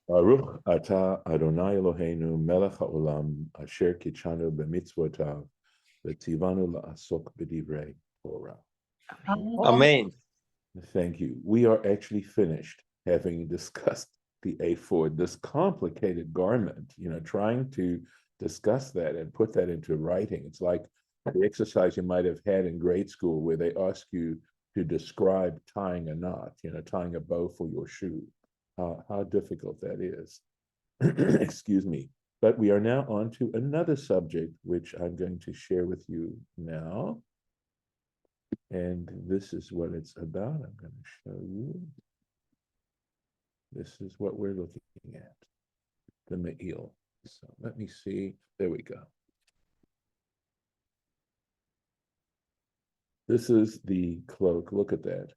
Baruch Ata Adonai Eloheinu Melech HaOlam Asher Kitshanu B'mitzvotav V'tzivanu La'asok B'divrei Torah. Amen. Thank you. We are actually finished having discussed the ephod, this complicated garment, trying to discuss that and put that into writing. It's like the exercise you might have had in grade school where they ask you to describe tying a knot, tying a bow for your shoe, how difficult that is. Excuse me. But we are now on to another subject, which I'm going to share with you now. And this is what it's about. I'm going to show you. This is what we're looking at, the me'il. So let me see. There we go. This is the cloak. Look at that.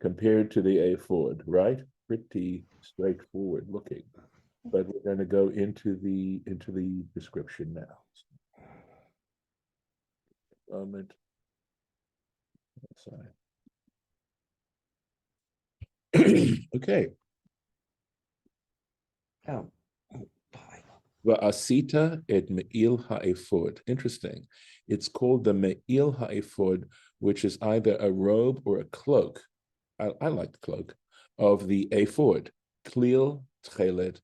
Compared to the ephod, right? Pretty straightforward looking. But we're going to go into the description now. Moment. Sorry. Okay. Va'asita et me'il ha'ephod. Interesting. It's called the me'il ha'ephod, which is either a robe or a cloak. I like the cloak of the ephod. Klil tchelet,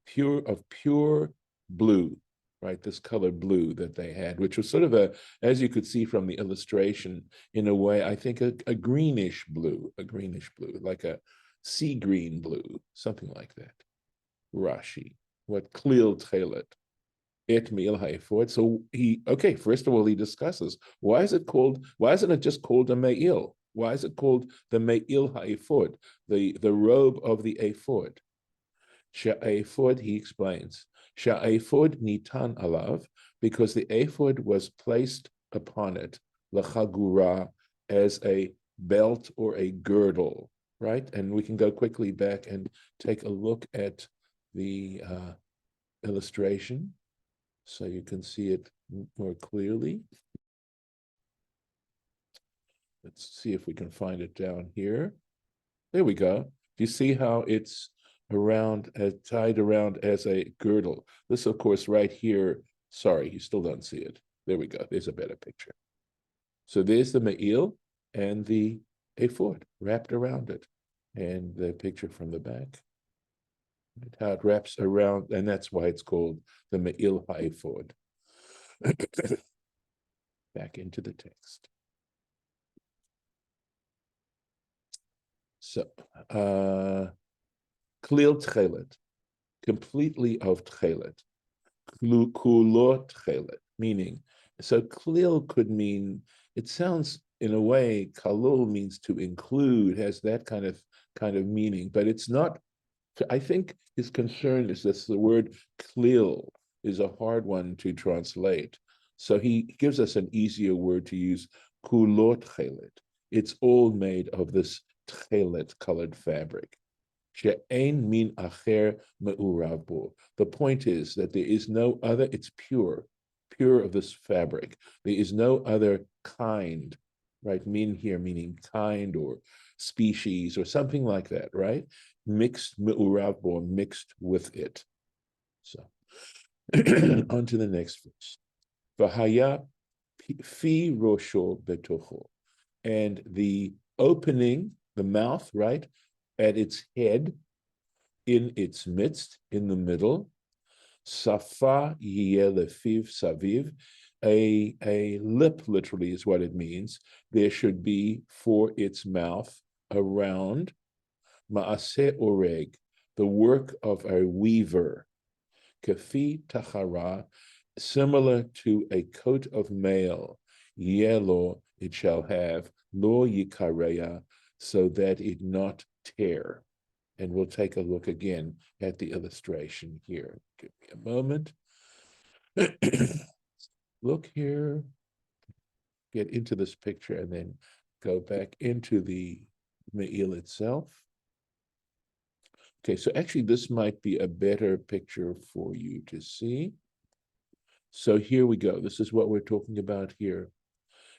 pure blue, right? This color blue that they had, which was sort of as you could see from the illustration, in a way, I think a greenish blue, like a sea green blue, something like that. Rashi, what klil tchelet, et me'il ha'ephod. So first of all, he discusses, why isn't it just called a me'il? Why is it called the me'il ha'ephod, the robe of the ephod? She'ephod, he explains, she'ephod nitan alav, because the ephod was placed upon it, l'chagura, as a belt or a girdle, right? And we can go quickly back and take a look at the illustration so you can see it more clearly. Let's see if we can find it down here. There we go. Do you see how it's tied around as a girdle? This, of course, right here. Sorry, you still don't see it. There we go. There's a better picture. So there's the me'il and the ephod wrapped around it. And the picture from the back. How it wraps around, and that's why it's called the me'il ha'ephod. Back into the text. So, klil tchelet, completely of tchelet. Kulo tchelet, meaning, so klil could mean, it sounds in a way, kalul means to include, has that kind of meaning, but it's not. I think his concern is that the word klil is a hard one to translate. So he gives us an easier word to use, kulot tchelet. It's all made of this tchelet colored fabric. She'ein min acher me'urav bo. The point is that there is no other, it's pure of this fabric. There is no other kind, right? Min here meaning kind or species or something like that, right? Mixed me'urav bo, mixed with it. So on to the next verse. V'haya fi rosho betocho. And the opening, the mouth, right, at its head, in its midst, in the middle, safa yeh lefiv saviv, a lip literally is what it means. There should be for its mouth around ma'aseh oreg, the work of a weaver, kafi tachara, similar to a coat of mail, yellow it shall have, lo yikareya, so that it not tear. And we'll take a look again at the illustration here. Give me a moment. Look here, get into this picture, and then go back into the me'il itself. Okay, so actually this might be a better picture for you to see. So here we go. This is what we're talking about here.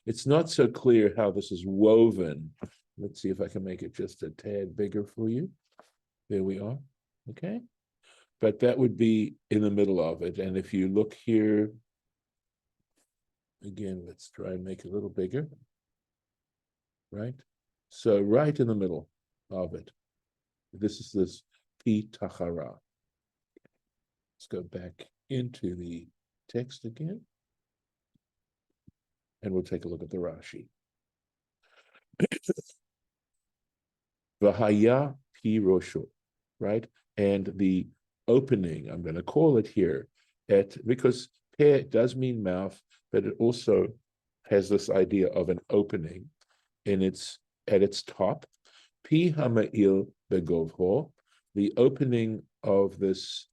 It's not so clear how this is woven. Let's see if I can make it just a tad bigger for you. There we are. Okay, but that would be in the middle of it. And if you look here, again, let's try and make it a little bigger, right? So right in the middle of it, this is this P Tachara. Let's go back into the text again, and we'll take a look at the Rashi. V'haya pi rosho, right? And the opening, I'm going to call it here, because peh does mean mouth, but it also has this idea of an opening at its top. Pi hama'il begovho, the opening of this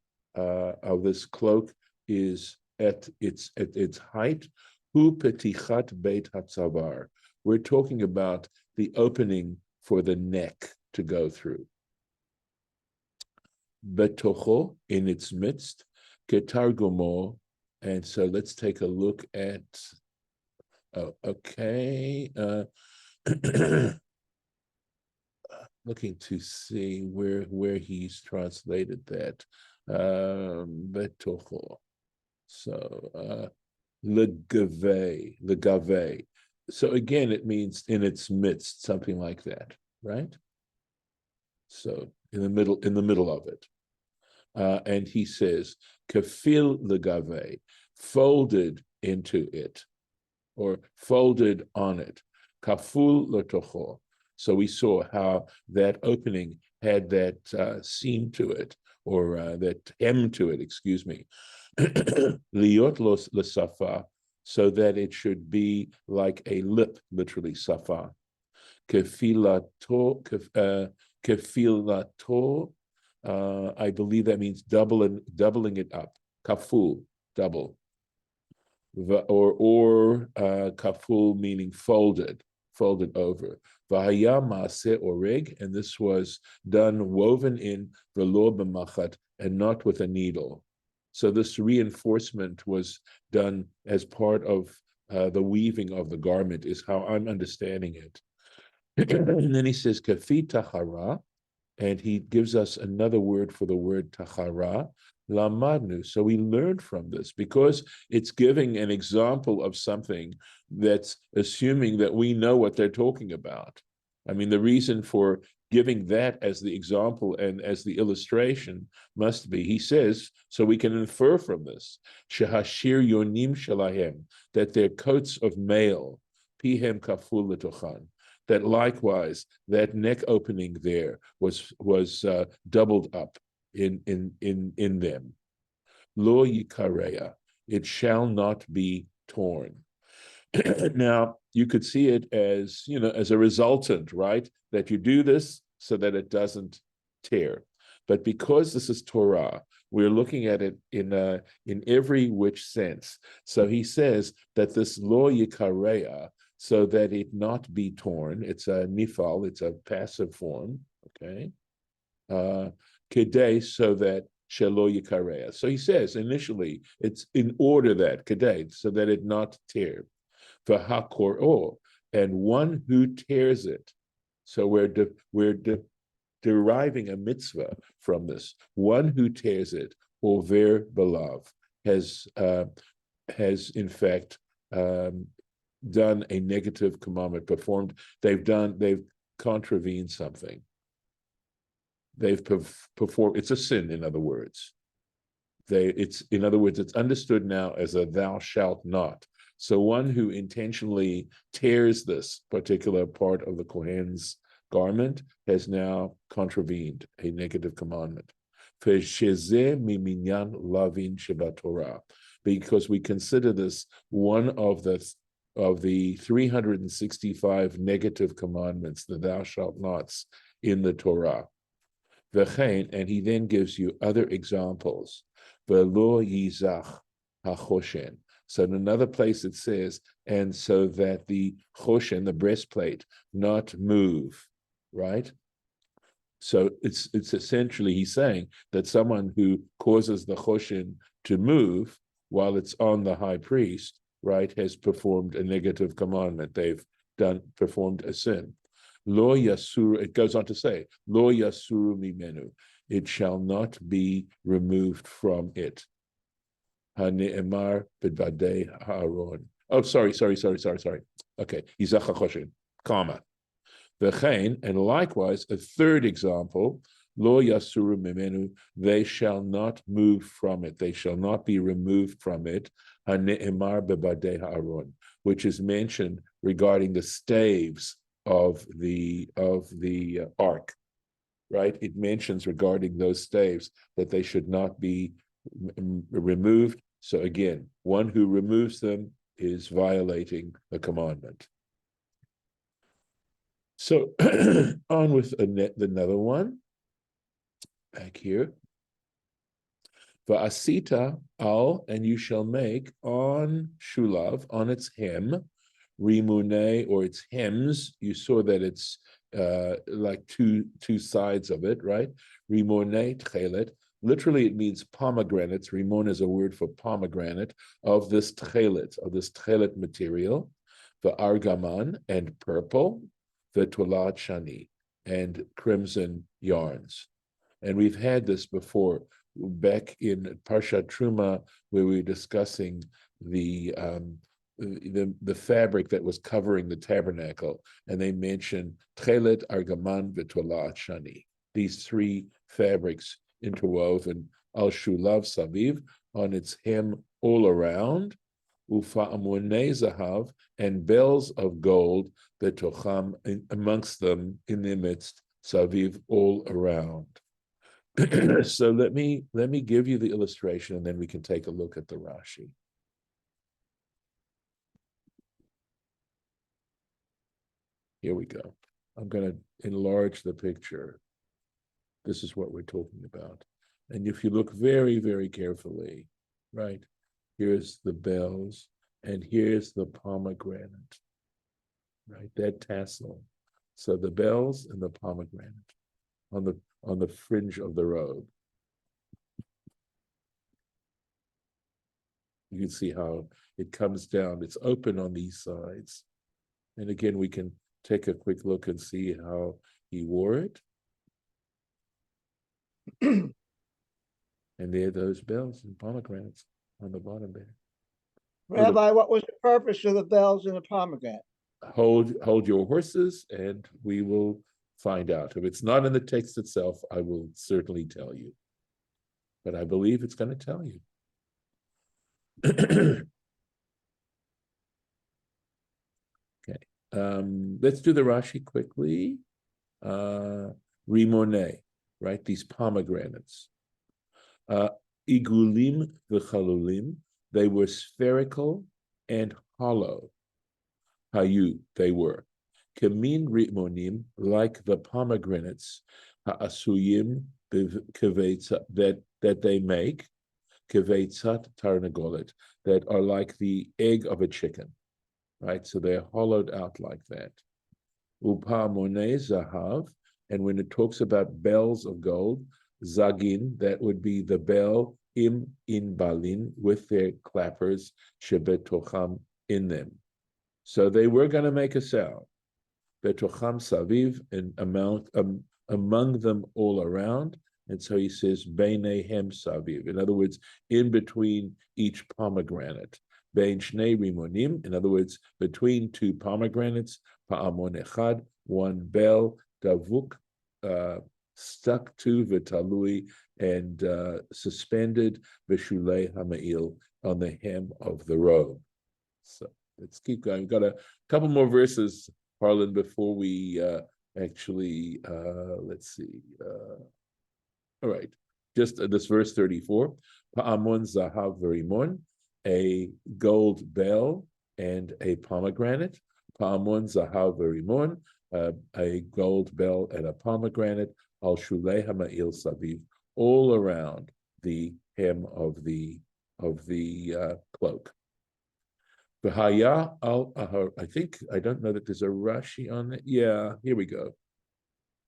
cloak is at its height. Hu petichat beit hatzavar. We're talking about the opening for the neck to go through. Betocho, in its midst, ketargomo, and so let's take a look at, looking to see where he's translated that. Betocho. So, legave. So again, it means in its midst, something like that, right? So in the middle of it. And he says, kafil legave, folded into it, or folded on it. Kaful letocho. So we saw how that opening had that seam to it, or that hem to it, excuse me. Liot los lesafa, so that it should be like a lip, literally safa. Kefilato, kefilato, I believe that means doubling it up. Kaful, double. Or kaful meaning folded over. V'haya maaseh oreg, and this was done woven in v'lo b'machat, and not with a needle. So this reinforcement was done as part of the weaving of the garment, is how I'm understanding it. And then he says, kafi tahara, and he gives us another word for the word tahara, lamadnu. So we learned from this, because it's giving an example of something that's assuming that we know what they're talking about. I mean, the reason for giving that as the example and as the illustration must be, he says, so we can infer from this, shehashir yonim shalahem, that their coats of mail, pihem kaful letochan, that likewise that neck opening there was doubled up in them. Lo yikareya, it shall not be torn. Now you could see it as, as a resultant, right? That you do this so that it doesn't tear. But because this is Torah, we're looking at it in every which sense. So he says that this lo yikareya, so that it not be torn. It's a nifal, it's a passive form, okay? Kedei, so that shelo yikareya. So he says initially, it's in order that, kedei, so that it not tear. V'hakoro, and one who tears it. So we're deriving a mitzvah from this. One who tears it, over belav, has in fact done a negative commandment, they've contravened something. They've performed, it's a sin, in other words. It's understood now as a thou shalt not. So one who intentionally tears this particular part of the Kohen's garment has now contravened a negative commandment. Because we consider this one of the 365 negative commandments, the thou shalt nots in the Torah. And he then gives you other examples. Velo yizach hachoshen. So in another place it says, and so that the choshen, the breastplate, not move, right? So it's essentially, he's saying that someone who causes the choshen to move while it's on the high priest, right, has performed a negative commandment. They've performed a sin. Lo yasuru, it goes on to say, lo yasuru mimenu. it shall not be removed from it. Hane'emar b'badei ha'aron. Oh, sorry. Okay, Yizach comma. V'chein, and likewise, a third example, lo yasuru mimenu, they shall not move from it, they shall not be removed from it, hane'emar bebadei ha'aron, which is mentioned regarding the staves of the ark, right? It mentions regarding those staves that they should not be removed. So again, one who removes them is violating a commandment. So on with another one, back here. Va'asita al, and you shall make on shulav, on its hem, rimune, or its hems. You saw that it's like two sides of it, right? Rimone tchelet. Literally, it means pomegranates. Rimon is a word for pomegranate of this tchelet material. The argaman, and purple. The tulat shani, and crimson yarns. And we've had this before back in Parsha Truma, where we were discussing the fabric that was covering the tabernacle, and they mentioned tchelet, argaman, v'tulat shani. These three fabrics interwoven al shulav saviv, on its hem all around, ufa amunei zahav, and bells of gold betocham, amongst them, in their midst, saviv, all around. So let me give you the illustration, and then we can take a look at the Rashi. Here we go. I'm going to enlarge the picture. This is what we're talking about. And if you look very, very carefully, right, here's the bells, and here's the pomegranate, right, that tassel. So the bells and the pomegranate on the fringe of the robe. You can see how it comes down. It's open on these sides. And again, we can take a quick look and see how he wore it. And there are those bells and pomegranates on the bottom there. Rabbi, what was the purpose of the bells and the pomegranate? Hold your horses, and we will find out. If it's not in the text itself, I will certainly tell you. But I believe it's going to tell you. Okay. Let's do the Rashi quickly. Rimone, right? These pomegranates. Igulim v'chalulim, they were spherical and hollow. Hayu, they were. Kamin rimonim, like the pomegranates, ha'asuyim that they make, keveitzat tarnagolet, that are like the egg of a chicken, right? So they're hollowed out like that. Upa monei zahav, and when it talks about bells of gold, zagin, that would be the bell in balin, with their clappers, shebetocham, in them. So they were going to make a sound. Betocham saviv, and among them all around. And so he says, Beinehem saviv. In other words, in between each pomegranate. Bein shnei rimonim, in other words, between two pomegranates, pa'amon echad, one bell, davuk, stuck to v'talui, and suspended v'shulei ha'ma'il, on the hem of the robe. So let's keep going. We've got a couple more verses, Harlan, before we actually, let's see. All right, just this verse 34. Pa'amon zahav v'rimon, a gold bell and a pomegranate. Pa'amon zahav v'rimon, a gold bell and a pomegranate. Al shulei ha'ma'il saviv, all around the hem of the cloak. V'haya al ahar, I don't know that there's a Rashi on it. Yeah, here we go.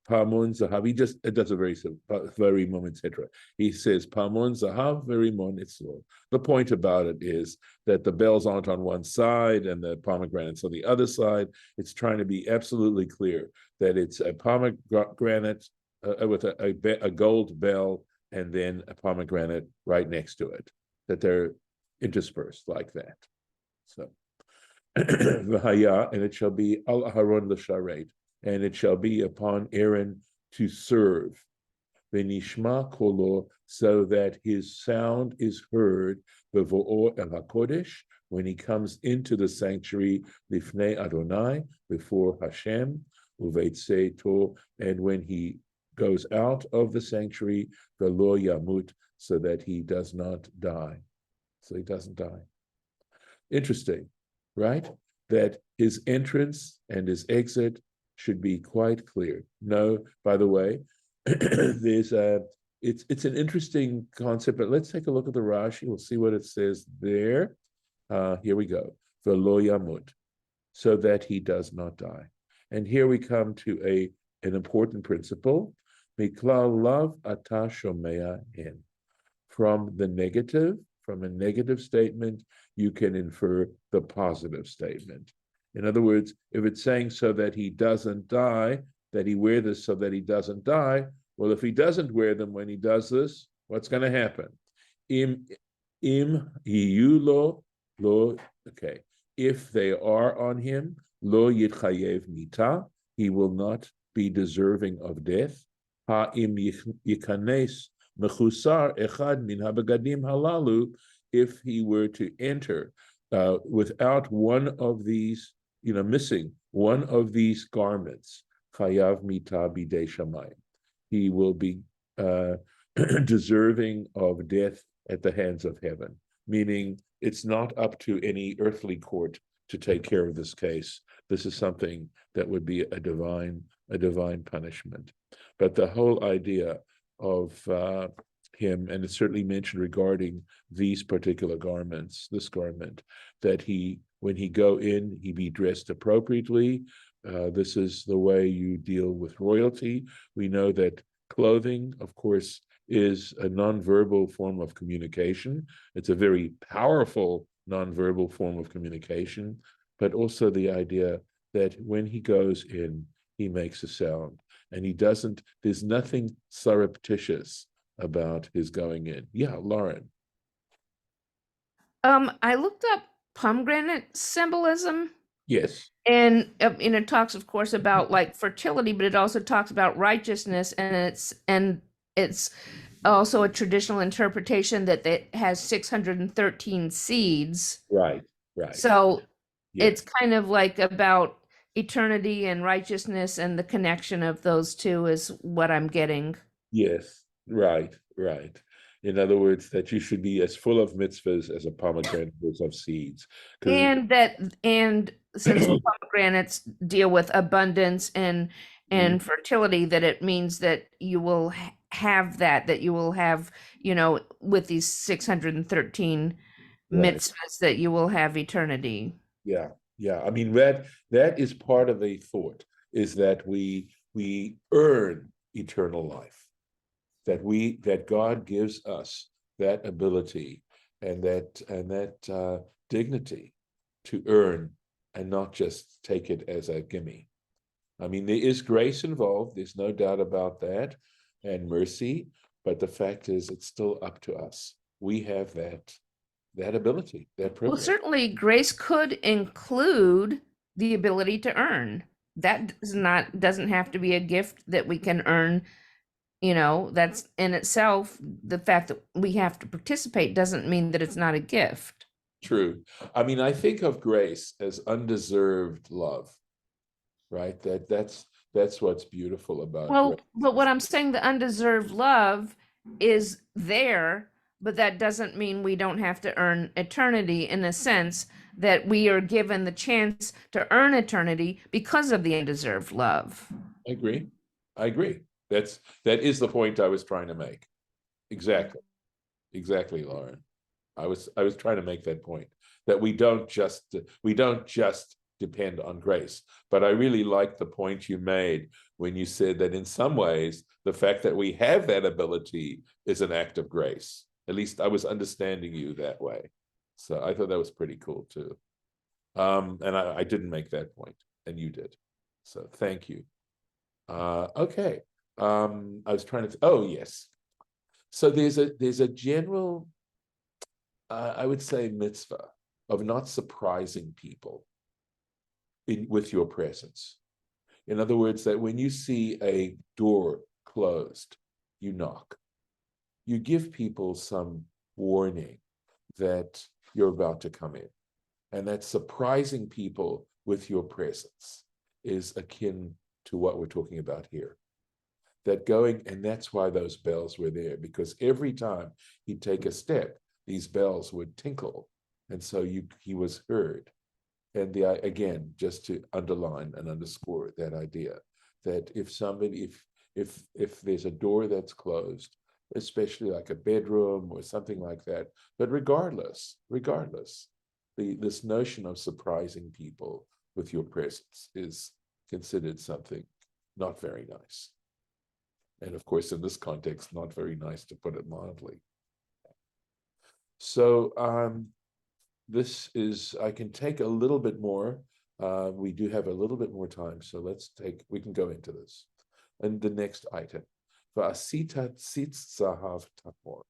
Pa'amon zahav, it does a very simple, very moment, etc. He says, Pa'amon zahav, very mon itzlor. The point about it is that the bells aren't on one side and the pomegranates on the other side. It's trying to be absolutely clear that it's a pomegranate a gold bell and then a pomegranate right next to it, that they're interspersed like that. So, and it shall be al Aharon l'sharet, and it shall be upon Aaron to serve, v'nishma kolo, so that his sound is heard, b'vo'o el hakodesh, when he comes into the sanctuary, lifnei Adonai, before Hashem, uveitzei to, and when he goes out of the sanctuary, v'lo yamut, so that he does not die. So he doesn't die. Interesting, right? That his entrance and his exit should be quite clear. No, by the way, there's it's an interesting concept, but let's take a look at the Rashi. We'll see what it says there. Here we go. V'lo yamut, so that he does not die. And here we come to an important principle. Miklal lav ata shomea in. From a negative statement, you can infer the positive statement. In other words, if it's saying so that he doesn't die, that he wear this so that he doesn't die, well, if he doesn't wear them when he does this, what's going to happen? Im lo, okay. If they are on him, lo yitchayev mita, he will not be deserving of death. Ha im yikanes mechusar echad min habagadim halalu, if he were to enter without one of these, missing one of these garments, chayav mita bidei shamayim, he will be deserving of death at the hands of heaven. Meaning, it's not up to any earthly court to take care of this case. This is something that would be a divine punishment. But the whole idea of him, and it's certainly mentioned regarding these particular garments, this garment, that when he go in, he be dressed appropriately. This is the way you deal with royalty. We know that clothing, of course, is a nonverbal form of communication. It's a very powerful nonverbal form of communication, but also the idea that when he goes in, he makes a sound, and there's nothing surreptitious about his going in. Yeah, Lauren. I looked up pomegranate symbolism. Yes. And it talks, of course, about like fertility, but it also talks about righteousness, and it's also a traditional interpretation that it has 613 seeds. Right. So yes. It's kind of like about eternity and righteousness, and the connection of those two is what I'm getting. Yes, right. In other words, that you should be as full of mitzvahs as a pomegranate is of seeds. And since pomegranates deal with abundance and fertility, that it means that you will have that you will have, with these 613 mitzvahs, that you will have eternity. Yeah. I mean, that is part of a thought, is that we earn eternal life. That God gives us that ability and that dignity to earn, and not just take it as a gimme. I mean, there is grace involved, there's no doubt about that, and mercy, but the fact is it's still up to us. We have that ability, that privilege. Well, certainly grace could include the ability to earn. That doesn't have to be a gift that we can earn. That's in itself, the fact that we have to participate doesn't mean that it's not a gift. True. I mean, I think of grace as undeserved love, right? That's what's beautiful about grace. But what I'm saying, the undeserved love is there, but that doesn't mean we don't have to earn eternity, in a sense that we are given the chance to earn eternity because of the undeserved love. I agree. That is the point I was trying to make. Exactly, Lauren. I was trying to make that point, that we don't just depend on grace. But I really like the point you made when you said that in some ways the fact that we have that ability is an act of grace. At least I was understanding you that way. So I thought that was pretty cool too. And I didn't make that point, and you did. So thank you. Okay. I was trying to. Oh yes. So there's a general, I would say, mitzvah of not surprising people with your presence. In other words, that when you see a door closed, you knock. You give people some warning that you're about to come in. And that surprising people with your presence is akin to what we're talking about here. That going, and that's why those bells were there, because every time he'd take a step, these bells would tinkle. And so he was heard. And again, just to underline and underscore that idea, that if there's a door that's closed, especially like a bedroom or something like that, but regardless, this notion of surprising people with your presence is considered something not very nice. And of course, in this context, not very nice, to put it mildly. So this is, I can take a little bit more. We do have a little bit more time, so we can go into this. And the next item, Va'asita tzitz zahav tahor,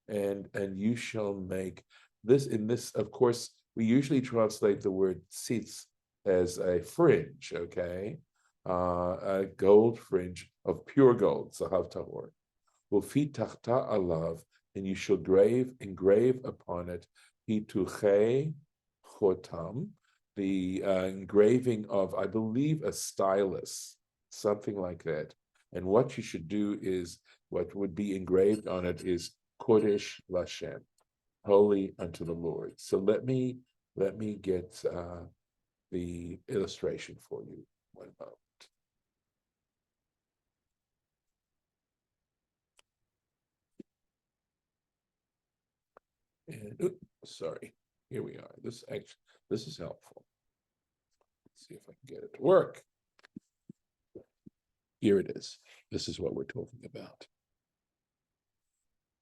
and you shall make this. In this, of course, we usually translate the word tzitz as a fringe, okay, a gold fringe of pure gold, zahav tahor. Ufi tachta alav, and you shall engrave upon it hituche chotam, the engraving of, I believe, a stylus, something like that. And what you should do is, what would be engraved on it is Kodesh Lashem, holy unto the Lord. So let me get the illustration for you. One moment. And sorry, here we are. This is helpful. Let's see if I can get it to work. Here it is. This is what we're talking about.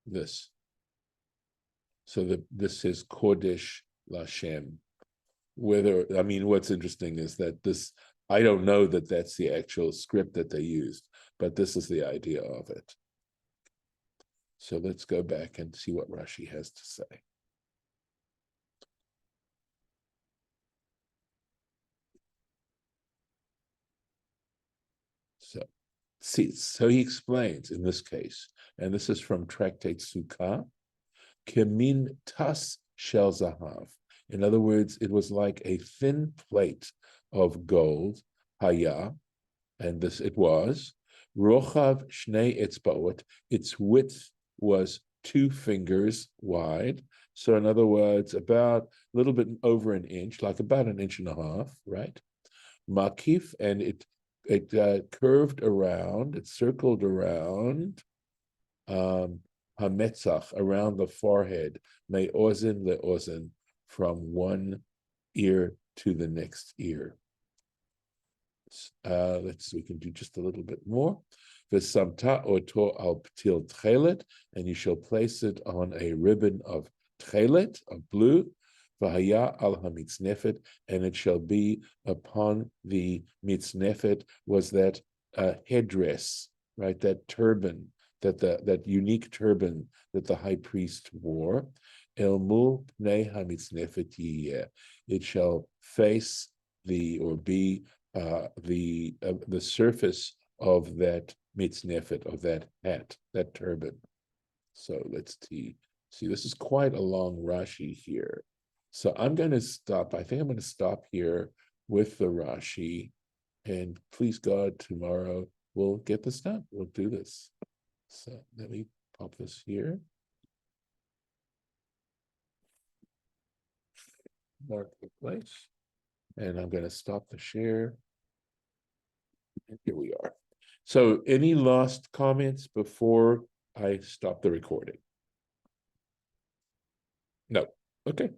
This. So this is Kodesh Lashem. What's interesting is that this, I don't know that that's the actual script that they used, but this is the idea of it. So let's go back and see what Rashi has to say. So he explains in this case, and this is from Tractate Sukkah, Kemin tas shel zahav. In other words, it was like a thin plate of gold, haya, and this it was, rochav shnei etzbaot, its width was 2 fingers wide. So in other words, about a little bit over an inch, like about 1.5 inches, right? Makif, and it curved around, it circled around hametzach, around the forehead, me'ozin le'ozin, from one ear to the next ear. We can do just a little bit more. V'samta oto al ptil tchelet, and you shall place it on a ribbon of tchelet, of blue. V'haya al hamitznefet, and it shall be upon the mitznefet, was that headdress, right? That turban, that unique turban that the high priest wore. El mul pnei hamitznefet yiyeh, it shall face the surface of that mitznefet, of that hat, that turban. So let's see. This is quite a long Rashi here. So I'm going to stop. I think I'm going to stop here with the Rashi, and please God, tomorrow we'll get this done. We'll do this. So let me pop this here. Mark the place. And I'm going to stop the share. And here we are. So any last comments before I stop the recording? No. Okay.